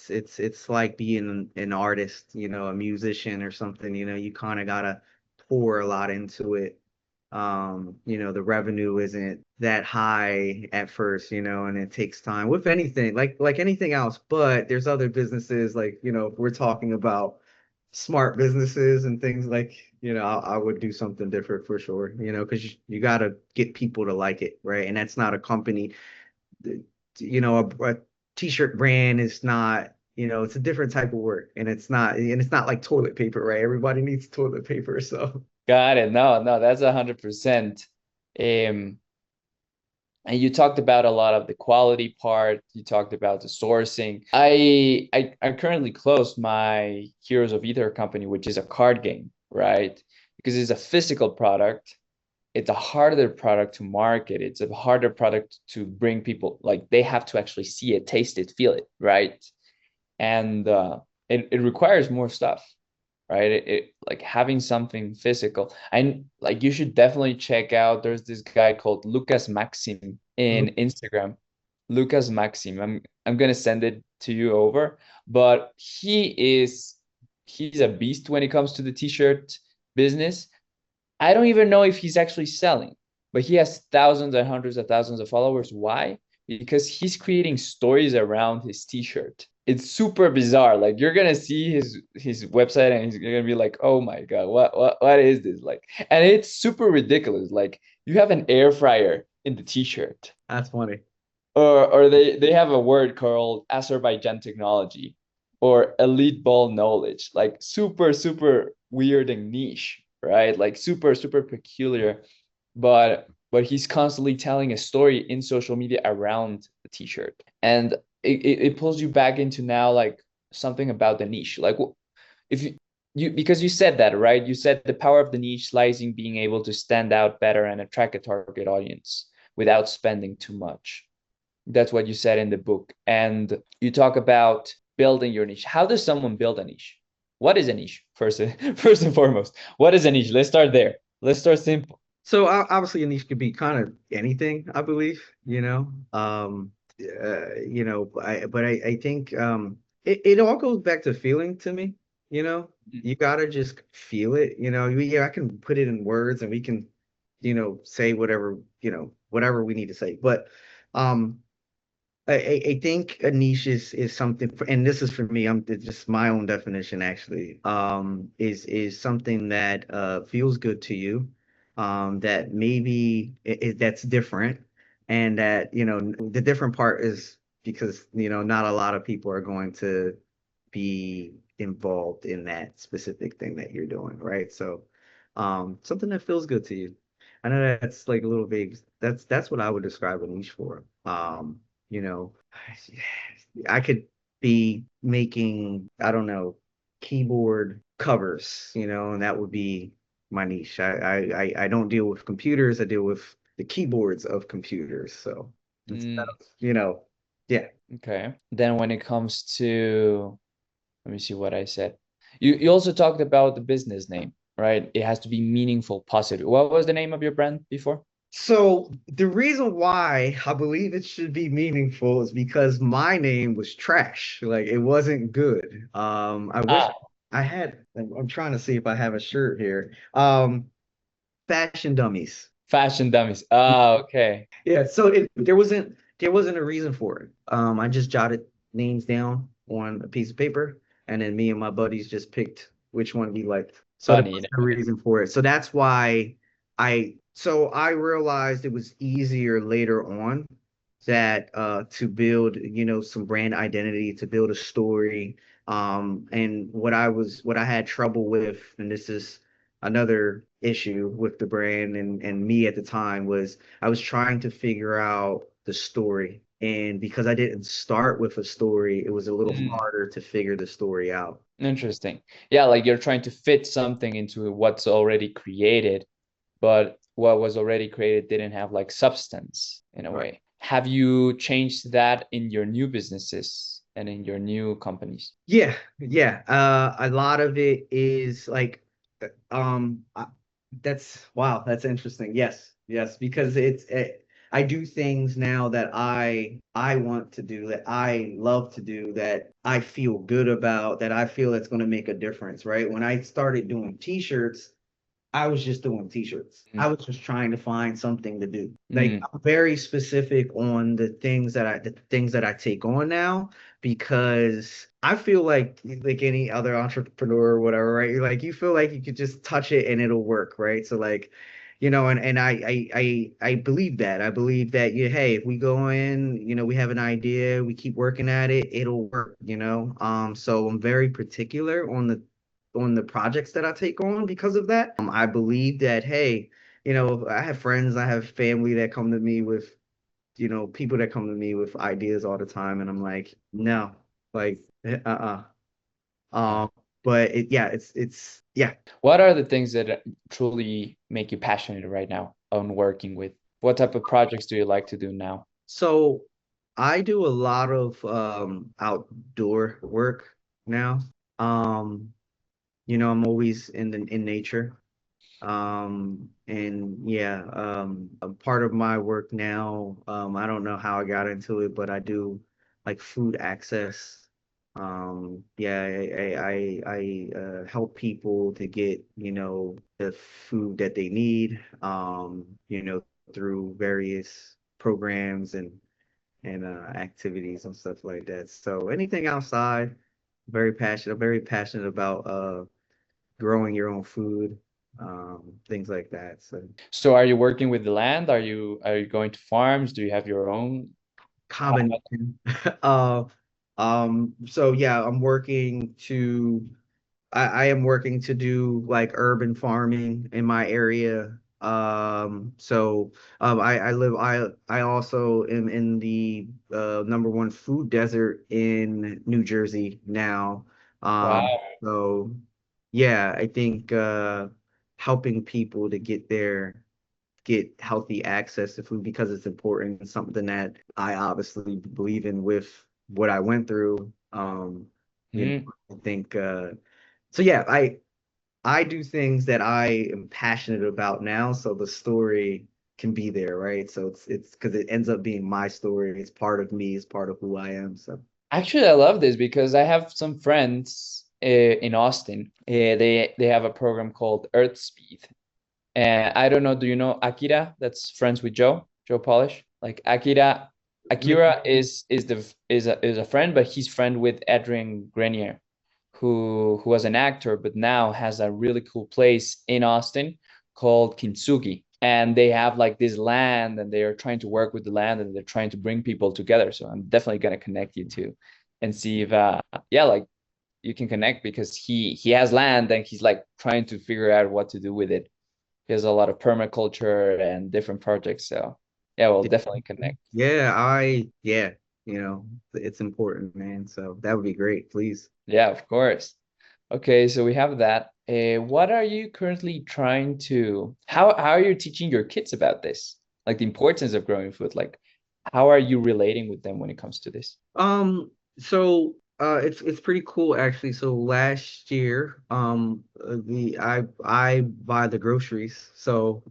B: it's like being an artist, a musician or something. You kind of gotta pour a lot into it. The revenue isn't that high at first, and it takes time with anything, like anything else. But there's other businesses, like, if we're talking about smart businesses and things, like, I would do something different for sure, because you got to get people to like it, right? And that's not a company. A t-shirt brand is not, it's a different type of work, and it's not like toilet paper, right? Everybody needs toilet paper, so.
A: Got it. No, no, that's 100%. Um, and you talked about a lot of the quality part. You talked about the sourcing. I currently closed my Heroes of Ether company, which is a card game, right? Because it's a physical product. It's a harder product to market. It's a harder product to bring people, like they have to actually see it, taste it, feel it, right? And it requires more stuff, right? Like having something physical. And like you should definitely check out. There's this guy called Lucas Maxim in Instagram. Lucas Maxim. I'm gonna send it to you over. But he's a beast when it comes to the t-shirt business. I don't even know if he's actually selling, but he has thousands and hundreds of thousands of followers. Why? Because he's creating stories around his t-shirt. It's super bizarre. Like you're gonna see his website and he's gonna be like, "Oh my God, what is this?" Like, and it's super ridiculous. Like you have an air fryer in the t-shirt,
B: That's funny.
A: or they have a word called Azerbaijan technology, or elite ball knowledge. Like super weird and niche, right? Like super peculiar, but he's constantly telling a story in social media around the t-shirt, and it pulls you back into now, like something about the niche. Like if you because you said that, right? You said the power of the niche lies in being able to stand out better and attract a target audience without spending too much. That's what you said in the book. And you talk about building your niche. How does someone build a niche? What is a niche? First and foremost, what is a niche? Let's start there. Let's start simple.
B: So obviously a niche could be kind of anything, I believe, but I think it all goes back to feeling to me, you gotta just feel it, yeah, I can put it in words and we can, say whatever we need to say. But um I think a niche is something and this is for me, it's just my own definition actually, is something that feels good to you, that maybe that's different, and that, the different part is because, not a lot of people are going to be involved in that specific thing that you're doing, right? So, something that feels good to you. I know that's like a little vague. That's what I would describe a niche for. You know, I could be making, I don't know, keyboard covers, and that would be my niche. I don't deal with computers. I deal with the keyboards of computers. So instead
A: Mm,
B: of, yeah.
A: okay. Then when it comes to, let me see what I said. You also talked about the business name, right? It has to be meaningful, positive. What was the name of your brand before?
B: So the reason why I believe it should be meaningful is because my name was trash. Like it wasn't good. I wish
A: Ah,
B: I had. I'm trying to see if I have a shirt here. Fashion Dummies.
A: Fashion Dummies. Ah, okay.
B: Yeah. So there wasn't a reason for it. I just jotted names down on a piece of paper, and then me and my buddies just picked which one we liked. So there
A: Funny.
B: wasn't a reason for it. So that's why I realized it was easier later on that to build, some brand identity, to build a story. And what I had trouble with, and this is another issue with the brand and me at the time, was I was trying to figure out the story. And because I didn't start with a story, it was a little
A: Mm,
B: harder to figure the story out.
A: interesting. Yeah, like you're trying to fit something into what's already created, but what was already created didn't have like substance in a
B: Right.
A: way. Have you changed that in your new businesses and in your new companies?
B: Yeah, yeah. A lot of it is like, that's wow, that's interesting. Yes, yes, because I do things now that I want to do, that I love to do, that I feel good about, that I feel that's going to make a difference, right? When I started doing t-shirts, I was just doing t-shirts.
A: Mm,
B: I was just trying to find something to do. Like
A: mm,
B: I'm very specific on the things that I take on now, because I feel like any other entrepreneur or whatever, right? You're like you feel like you could just touch it and it'll work, right? So like, and I believe that. I believe that hey, if we go in, we have an idea, we keep working at it, it'll work. So I'm very particular on the projects that I take on because of that. I believe that, hey, I have friends, I have family that come to me with, people that come to me with ideas all the time, and I'm like, no, like,
A: yeah.
B: um, but yeah, it's yeah.
A: What are the things that truly make you passionate right now on working with? What type of projects do you like to do now?
B: So I do a lot of outdoor work now. Um, I'm always in nature. And yeah, a part of my work now, I don't know how I got into it, but I do like food access. Yeah, I help people to get, the food that they need, through various programs and activities and stuff like that. So anything outside, very passionate. I'm very passionate about growing your own food, things like that. So
A: So are you working with the land? Are you going to farms? Do you have your own?
B: combination. Uh, so yeah, I am working to do like urban farming in my area. I also am in the number one food desert in New Jersey now.
A: Wow.
B: So yeah, I think helping people to get healthy access to food because it's important. It's something that I obviously believe in with what I went through.
A: Mm.
B: I think so yeah, I do things that I am passionate about now, so the story can be there, right? So it's because it ends up being my story. It's part of me, it's part of who I am. So
A: Actually, I love this because I have some friends in Austin. They have a program called Earth Speed. And I don't know, do you know Akira? That's friends with Joe Polish. Like Akira is a friend, but he's friend with Adrian Grenier, who was an actor, but now has a really cool place in Austin called Kintsugi. And they have like this land and they are trying to work with the land and they're trying to bring people together. So I'm definitely gonna connect you to and see if yeah, like you can connect because he has land and he's like trying to figure out what to do with it. He has a lot of permaculture and different projects. So yeah, we'll definitely connect.
B: yeah, it's important, man. So that would be great, please.
A: Yeah, of course. Okay, so we have that. What are you currently trying to, how are you teaching your kids about this? Like the importance of growing food? Like how are you relating with them when it comes to this?
B: So it's pretty cool actually. So last year, the I buy the groceries. So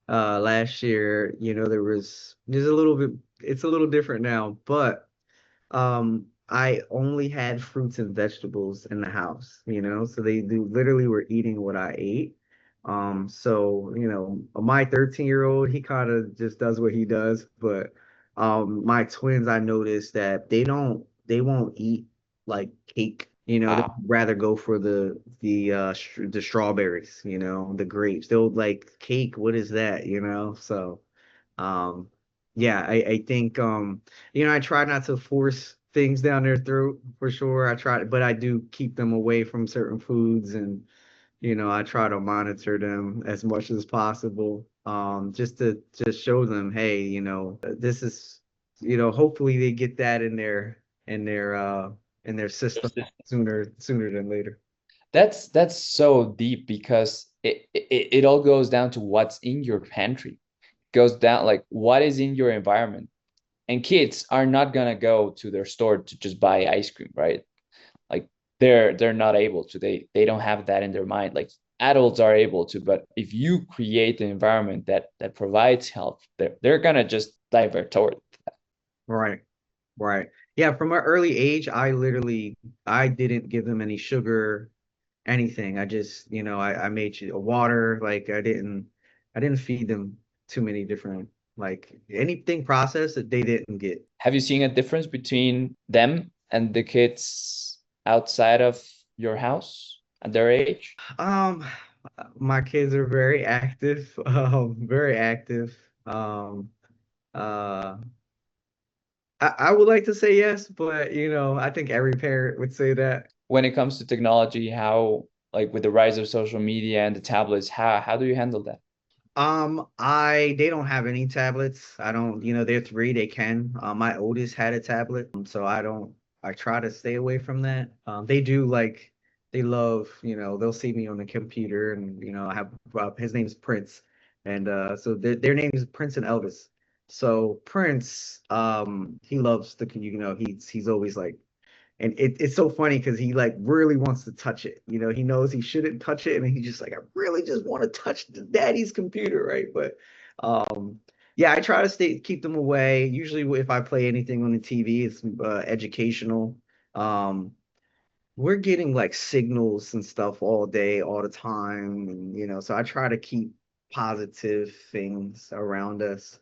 B: last year, there's a little bit, it's a little different now, but I only had fruits and vegetables in the house, so they literally were eating what I ate. So, my 13-year-old, he kind of just does what he does, but my twins, I noticed that they won't eat like cake. They'd
A: Wow.
B: rather go for the strawberries, the grapes. They'll like cake, what is that, So um Yeah, I think I try not to force things down their throat for sure. I try, but I do keep them away from certain foods, and I try to monitor them as much as possible. Just to just show them, hey, this is, hopefully they get that in their uh in their system sooner than later.
A: That's so deep because it all goes down to what's in your pantry. Goes down like what is in your environment. And kids are not gonna go to their store to just buy ice cream, right? Like they're not able to. They don't have that in their mind. Like adults are able to, but if you create an environment that provides health, they're gonna just divert toward.
B: Right. Right. Yeah, from an early age, I didn't give them any sugar, anything. I just, I made a water, like I didn't feed them too many different, like anything processed that they didn't get.
A: Have you seen a difference between them and the kids outside of your house at their age?
B: Um, my kids are very active, very active. Um, uh, I would like to say yes, but I think every parent would say that.
A: When it comes to technology, how like with the rise of social media and the tablets, how do you handle that?
B: They don't have any tablets. I don't, they're three, they can. My oldest had a tablet, so I try to stay away from that. They love, they'll see me on the computer and, I have, his name's Prince. And so their name is Prince and Elvis. So Prince, he loves he's always like, and it's so funny because he like really wants to touch it. He knows he shouldn't touch it, and he's just like, I really just want to touch the daddy's computer, right? But um, yeah, I try to keep them away. Usually, if I play anything on the TV, it's educational. Um, we're getting like signals and stuff all day, all the time, and so I try to keep positive things around us.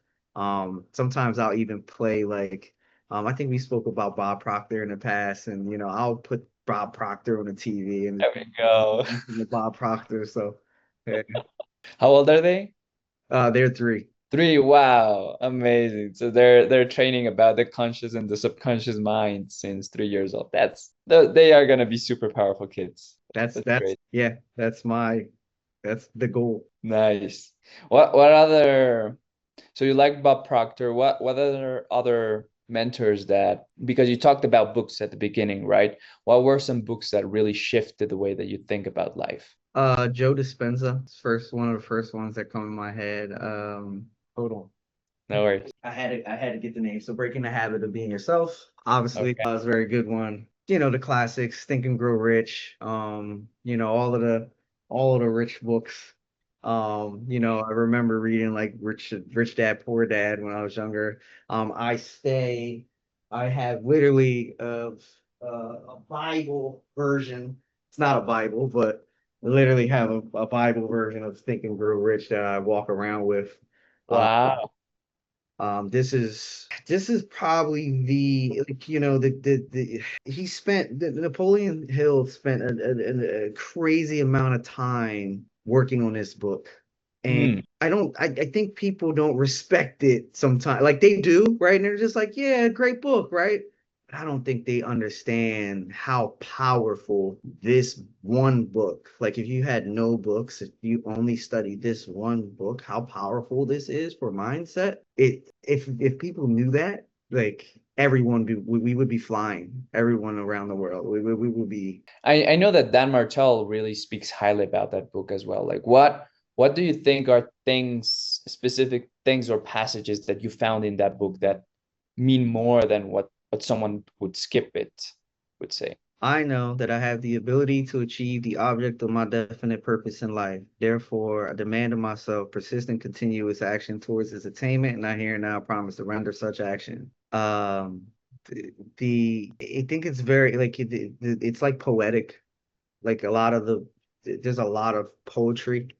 B: Sometimes I'll even play like I think we spoke about Bob Proctor in the past, and I'll put Bob Proctor on the TV and
A: There we go.
B: listen to Bob Proctor. So yeah.
A: How old are they?
B: They're three.
A: Three. Wow, amazing. So they're training about the conscious and the subconscious mind since 3 years old. They are gonna be super powerful kids. That's
B: That's
A: great.
B: yeah, that's the goal.
A: Nice. What other so you like Bob Proctor? What other mentors that because you talked about books at the beginning, right? What were some books that really shifted the way that you think about life?
B: Joe Dispenza, one of the first ones that come in my head. Hold on.
A: No worries.
B: I had to get the name. So Breaking the Habit of Being Yourself, obviously,
A: Okay.
B: was a very good one. The classics, Think and Grow Rich, all of the rich books. I remember reading like Rich Dad Poor Dad when I was younger. I have literally a Bible version. It's not a Bible, but I literally have a Bible version of Think and Grow Rich that I walk around with. Um,
A: Wow.
B: this is probably the like, the he spent Napoleon Hill spent a crazy amount of time working on this book, and
A: Hmm.
B: I think people don't respect it sometimes, like they do, right? And they're just like, yeah, great book, right? I don't think they understand how powerful this one book, like if you had no books, if you only studied this one book, how powerful this is for mindset. If people knew that, like we would be flying, everyone around the world. We would be.
A: I know that Dan Martell really speaks highly about that book as well. Like what do you think are things, specific things or passages that you found in that book that mean more than what someone would skip it would say?
B: I know that I have the ability to achieve the object of my definite purpose in life. Therefore, I demand of myself persistent, continuous action towards its attainment, and I here now promise to render such action. I think it's very like it's like poetic. Like there's a lot of poetry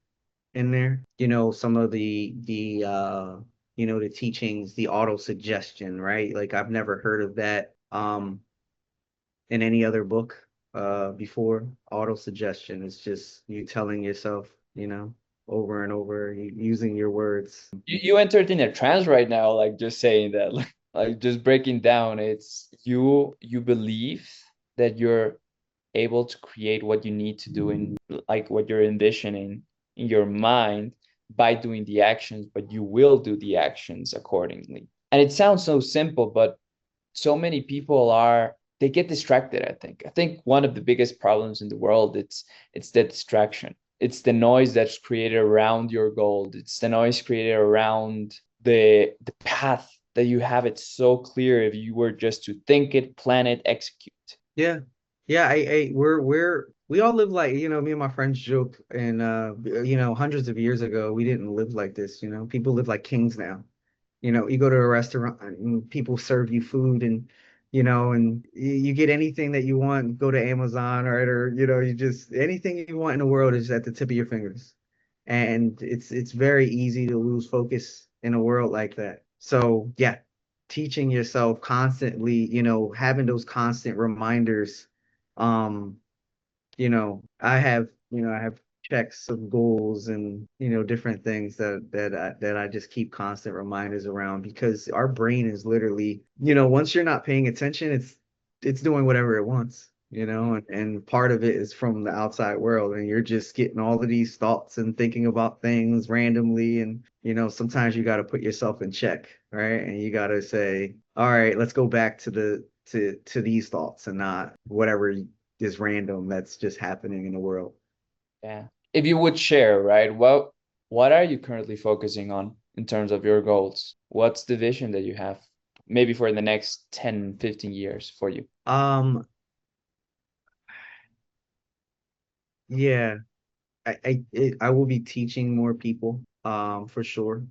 B: in there. Some of the teachings, the auto suggestion, right? Like I've never heard of that. In any other book before. Auto suggestion is just you telling yourself, over and over, using your words.
A: You entered in a trance right now, like just saying that, like just breaking down. It's you believe that you're able to create what you need to do in like what you're envisioning in your mind by doing the actions, but you will do the actions accordingly. And it sounds so simple, but so many people are they get distracted, I think one of the biggest problems in the world, it's the distraction, it's the noise that's created around your goal, it's the noise created around the path that you have it so clear if you were just to think it, plan it, execute.
B: Yeah. Yeah, we all live like, me and my friends joke, and hundreds of years ago we didn't live like this, People live like kings now. You go to a restaurant and people serve you food, and and you get anything that you want, go to Amazon, right? Or you just anything you want in the world is at the tip of your fingers. And it's very easy to lose focus in a world like that. So yeah, teaching yourself constantly, having those constant reminders. Um, I have checks of goals and, different things that I just keep constant reminders around, because our brain is literally, once you're not paying attention, it's doing whatever it wants, and part of it is from the outside world, and you're just getting all of these thoughts and thinking about things randomly. And, sometimes you got to put yourself in check, right? And you got to say, all right, let's go back to these thoughts and not whatever is random that's just happening in the world.
A: Yeah, if you would share, right, what are you currently focusing on in terms of your goals? What's the vision that you have maybe for the next 10, 15 years for you?
B: Yeah, I will be teaching more people, for sure.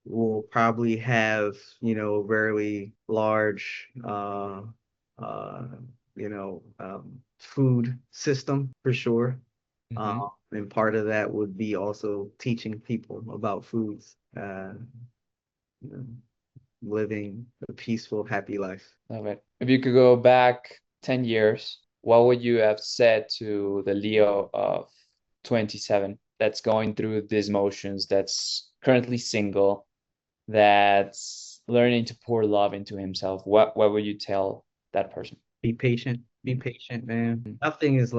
B: We'll probably have, very large, uh, food system for sure.
A: Mm-hmm.
B: And part of that would be also teaching people about foods, you know, living a peaceful, happy life.
A: Love it. If you could go back 10 years, what would you have said to the Leo of 27 that's going through these motions, that's currently single, that's learning to pour love into himself? What would you tell that person?
B: Be patient. Be patient, man. Nothing is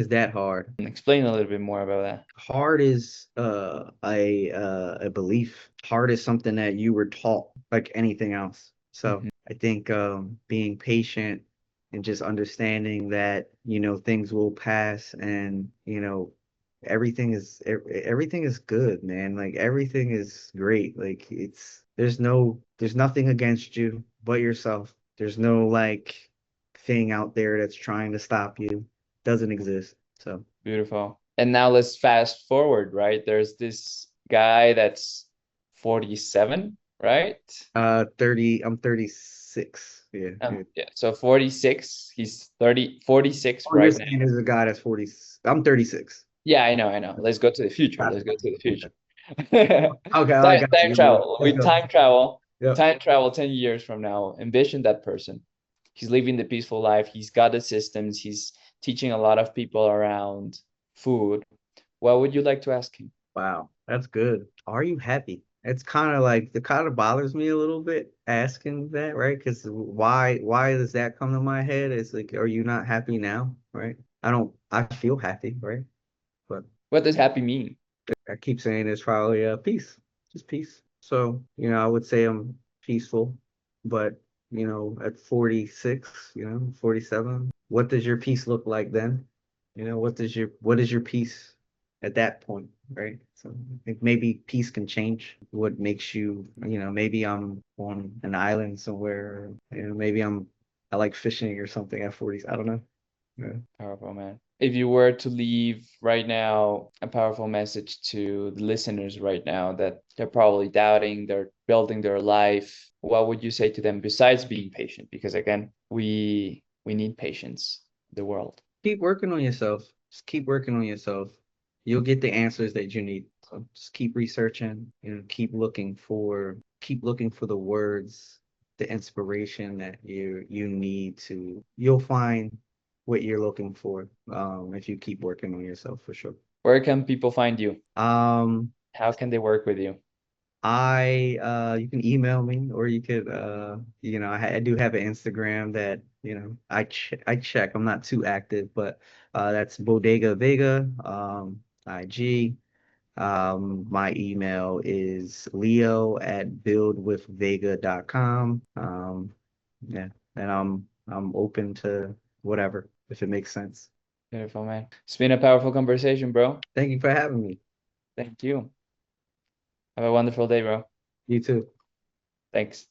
B: that hard.
A: Explain a little bit more about that.
B: Hard is a belief. Hard is something that you were taught like anything else. So
A: Mhm.
B: I think being patient and just understanding that, things will pass, and, everything is good, man. Like everything is great. Like there's nothing against you but yourself. There's no like thing out there that's trying to stop you. Doesn't exist. So
A: Beautiful. And now let's fast forward, right? There's this guy that's 47, right?
B: 30, I'm 36. Yeah, yeah.
A: Yeah, so 46, he's 46
B: Oh, you're
A: right now.
B: saying there's a guy that's 40. I'm 36.
A: Yeah, I know. Let's go to the future.
B: Gotcha.
A: Let's go to the future.
B: Okay, I
A: Time,
B: got
A: time
B: you.
A: travel.
B: Let's
A: We
B: go. Yep.
A: time travel 10 years from now. Envision that person. He's living the peaceful life. He's got the systems. He's teaching a lot of people around food. What would you like to ask him?
B: Wow, that's good. Are you happy? It's kind of like, it kind of bothers me a little bit asking that, right? Because why does that come to my head? It's like, are you not happy now, right? I feel happy, right? But
A: What does happy mean?
B: I keep saying it's probably peace, just peace. So, I would say I'm peaceful, but, at 46, 47, what does your peace look like then? What is your peace at that point, right? So I think maybe peace can change. What makes you, maybe I'm on an island somewhere, maybe I like fishing or something at 40. I don't know. Yeah.
A: Powerful, man. If you were to leave right now a powerful message to the listeners right now that they're probably doubting, they're building their life, what would you say to them besides being patient? Because again, we need patience, the world.
B: Keep working on yourself. Just keep working on yourself. You'll get the answers that you need. So just keep researching, keep looking for the words, the inspiration that you need to. You'll find what you're looking for, if you keep working on yourself for sure.
A: Where can people find you?
B: Um,
A: How can they work with you?
B: you can email me, or you could I do have an Instagram that I check. I'm not too active, but that's Bodega Vega, IG. My email is leo@buildwithvega.com. Yeah, and I'm open to whatever if it makes sense.
A: Beautiful, man. It's been a powerful conversation, bro.
B: Thank you for having me.
A: Thank you. Have a wonderful day, bro.
B: You too.
A: Thanks.